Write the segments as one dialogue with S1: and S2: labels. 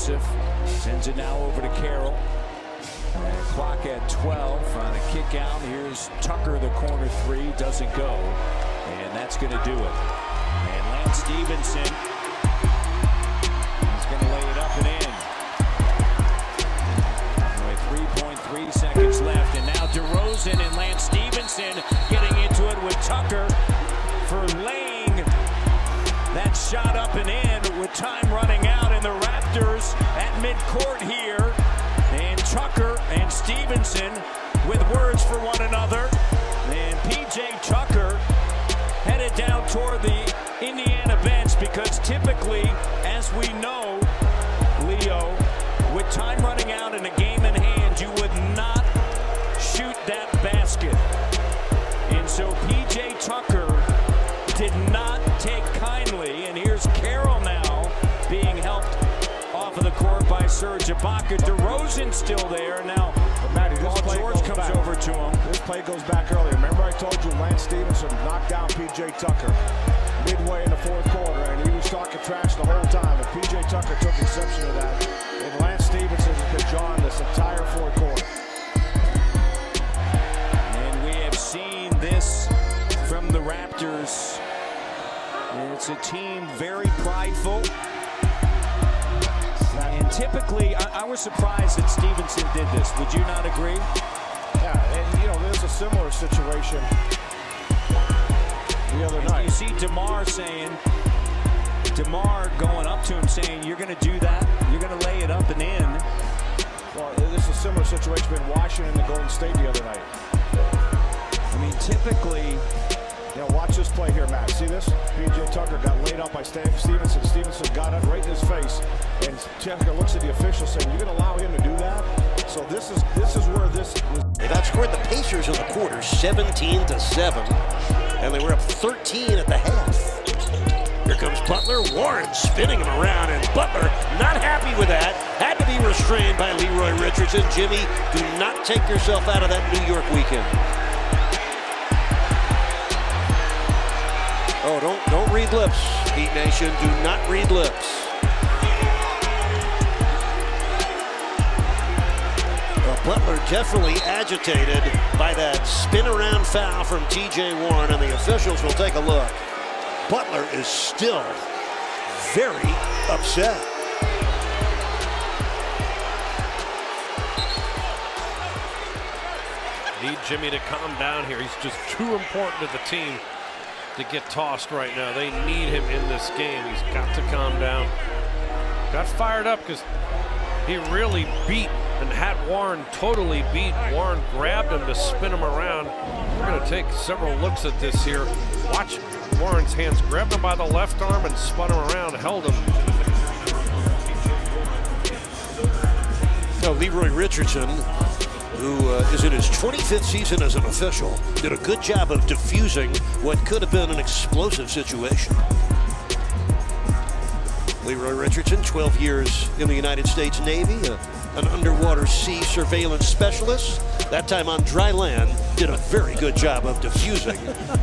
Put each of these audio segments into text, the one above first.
S1: Joseph sends it now over to Carroll. And clock at 12 on a kick out. Here's Tucker, the corner three, doesn't go. And that's going to do it. And Lance Stephenson is going to lay it up and in. With 3.3 seconds left. And now DeRozan and Lance Stephenson getting into it with Tucker for laying that shot up and in with time running out. And the Raptors at midcourt here. And Tucker and Stephenson with words for one another. And P.J. Tucker headed down toward the Indiana bench because typically, as we know, Leo, with time running out and a game in hand, you would not shoot that basket. And so P.J. Tucker did not take kindly. And here's Carroll now being helped off of the court by Serge Ibaka. DeRozan still there. Now,
S2: Matty,
S1: Paul George comes over to him.
S2: This play goes back earlier. Remember I told you Lance Stephenson knocked down P.J. Tucker midway in the fourth quarter, and he was talking trash the whole time. And P.J. Tucker took exception to that. And Lance Stephenson has been John this entire fourth quarter.
S1: And we have seen this from the Raptors. It's a team very prideful. And typically, I was surprised that Stephenson did this. Would you not agree?
S2: Yeah, and you know, there's a similar situation the other night.
S1: You see DeMar going up to him saying, you're going to do that? You're going to lay it up and in?
S2: Well, this is a similar situation between Washington and Golden State the other night.
S1: I mean, typically...
S2: You know, watch this play here, Matt. See this? P.J. Tucker got laid up by Stephenson. Stephenson got it right in his face. And Tucker looks at the official saying, you're going to allow him to do that? So this is where this was.
S3: They've outscored the Pacers in the quarter 17-7. And they were up 13 at the half. Here comes Butler. Warren spinning him around. And Butler not happy with that. Had to be restrained by Leroy Richardson. Jimmy, do not take yourself out of that New York weekend. Oh, don't read lips, Heat Nation. Do not read lips. Well, Butler definitely agitated by that spin-around foul from T.J. Warren, and the officials will take a look. Butler is still very upset.
S4: Need Jimmy to calm down here. He's just too important to the team to get tossed right now. They need him in this game. He's got to calm down. Got fired up because he really beat and had Warren totally beat. Warren grabbed him to spin him around. We're going to take several looks at this here. Watch Warren's hands. Grabbed him by the left arm and spun him around, held him.
S3: So Leroy Richardson, who is in his 25th season as an official, did a good job of diffusing what could have been an explosive situation. Leroy Richardson, 12 years in the United States Navy, an underwater sea surveillance specialist. That time on dry land, did a very good job of diffusing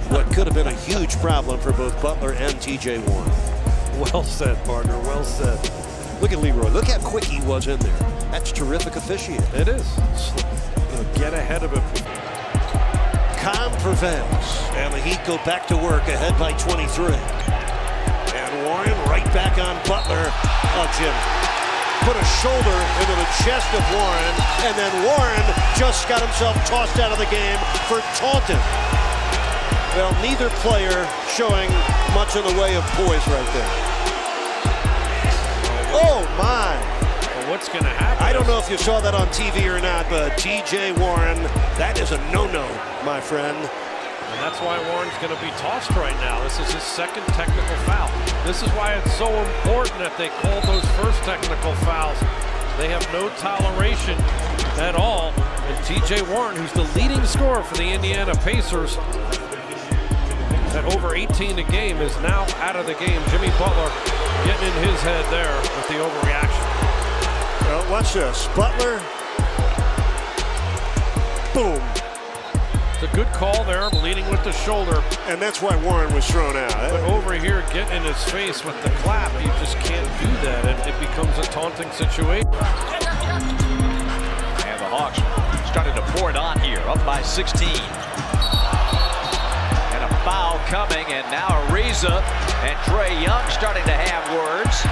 S3: what could have been a huge problem for both Butler and T.J. Warren.
S4: Well said, partner, well said.
S3: Look at Leroy, look how quick he was in there. That's terrific officiating.
S4: It is. Get ahead of him.
S3: Calm prevails, and the Heat go back to work ahead by 23. And Warren right back on Butler. Oh, Jim put a shoulder into the chest of Warren, and then Warren just got himself tossed out of the game for taunting. Well, neither player showing much in the way of poise right there. Oh, my.
S4: What's going to happen?
S3: I don't know if you saw that on TV or not, but T.J. Warren, that is a no-no, my friend.
S4: And that's why Warren's going to be tossed right now. This is his second technical foul. This is why it's so important that they call those first technical fouls. They have no toleration at all. And T.J. Warren, who's the leading scorer for the Indiana Pacers at over 18 a game, is now out of the game. Jimmy Butler getting in his head there with the overreaction.
S3: Well, watch this. Butler. Boom.
S4: It's a good call there, leading with the shoulder.
S3: And that's why Warren was thrown out.
S4: But over here, getting in his face with the clap, you just can't do that. It becomes a taunting situation.
S5: And the Hawks starting to pour it on here, up by 16. And a foul coming, and now Ariza and Trae Young starting to have words.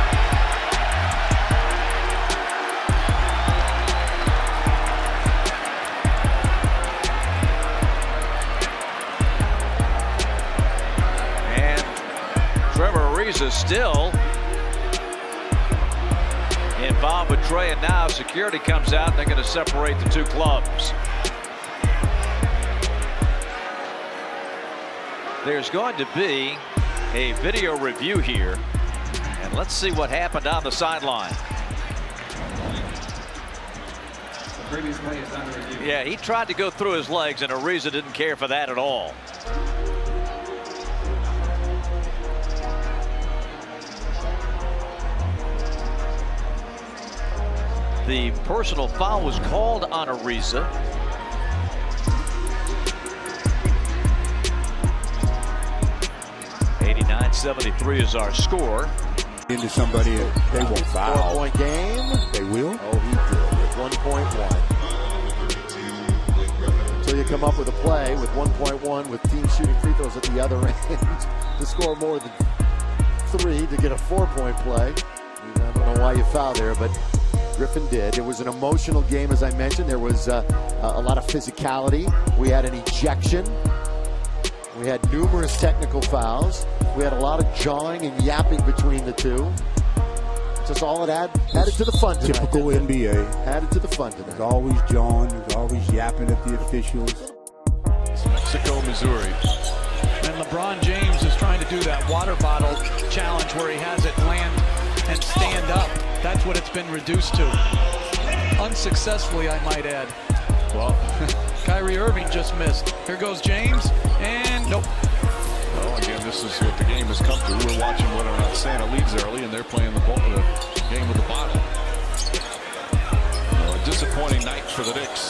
S5: Trevor Ariza still involved with Trae, and now security comes out and they're going to separate the two clubs. There's going to be a video review here, and let's see what happened on the sideline. Yeah, he tried to go through his legs, and Ariza didn't care for that at all. The personal foul was called on Ariza. .73 is our score.
S6: Into somebody, they won't foul.
S7: 4-point game.
S6: They will.
S7: Oh, he did with 1.1. So you come up with a play with 1.1 with teams shooting free throws at the other end to score more than 3 to get a 4-point play. I don't know why you fouled there, but Griffin did. It was an emotional game, as I mentioned. There was a lot of physicality. We had an ejection. We had numerous technical fouls. We had a lot of jawing and yapping between the two. Just all it added to the fun tonight.
S6: Typical NBA.
S7: Added to the fun tonight.
S6: There's always jawing. There's always yapping at the officials.
S8: It's Mexico, Missouri.
S9: And LeBron James is trying to do that water bottle challenge where he has it land and stand up. That's what it's been reduced to. Unsuccessfully, I might add.
S8: Well,
S9: Kyrie Irving just missed. Here goes James, and nope.
S8: well, again, this is what the game has come to. We're watching whether or not Santa leads early, and they're playing the game with the bottle. A disappointing night for the Knicks.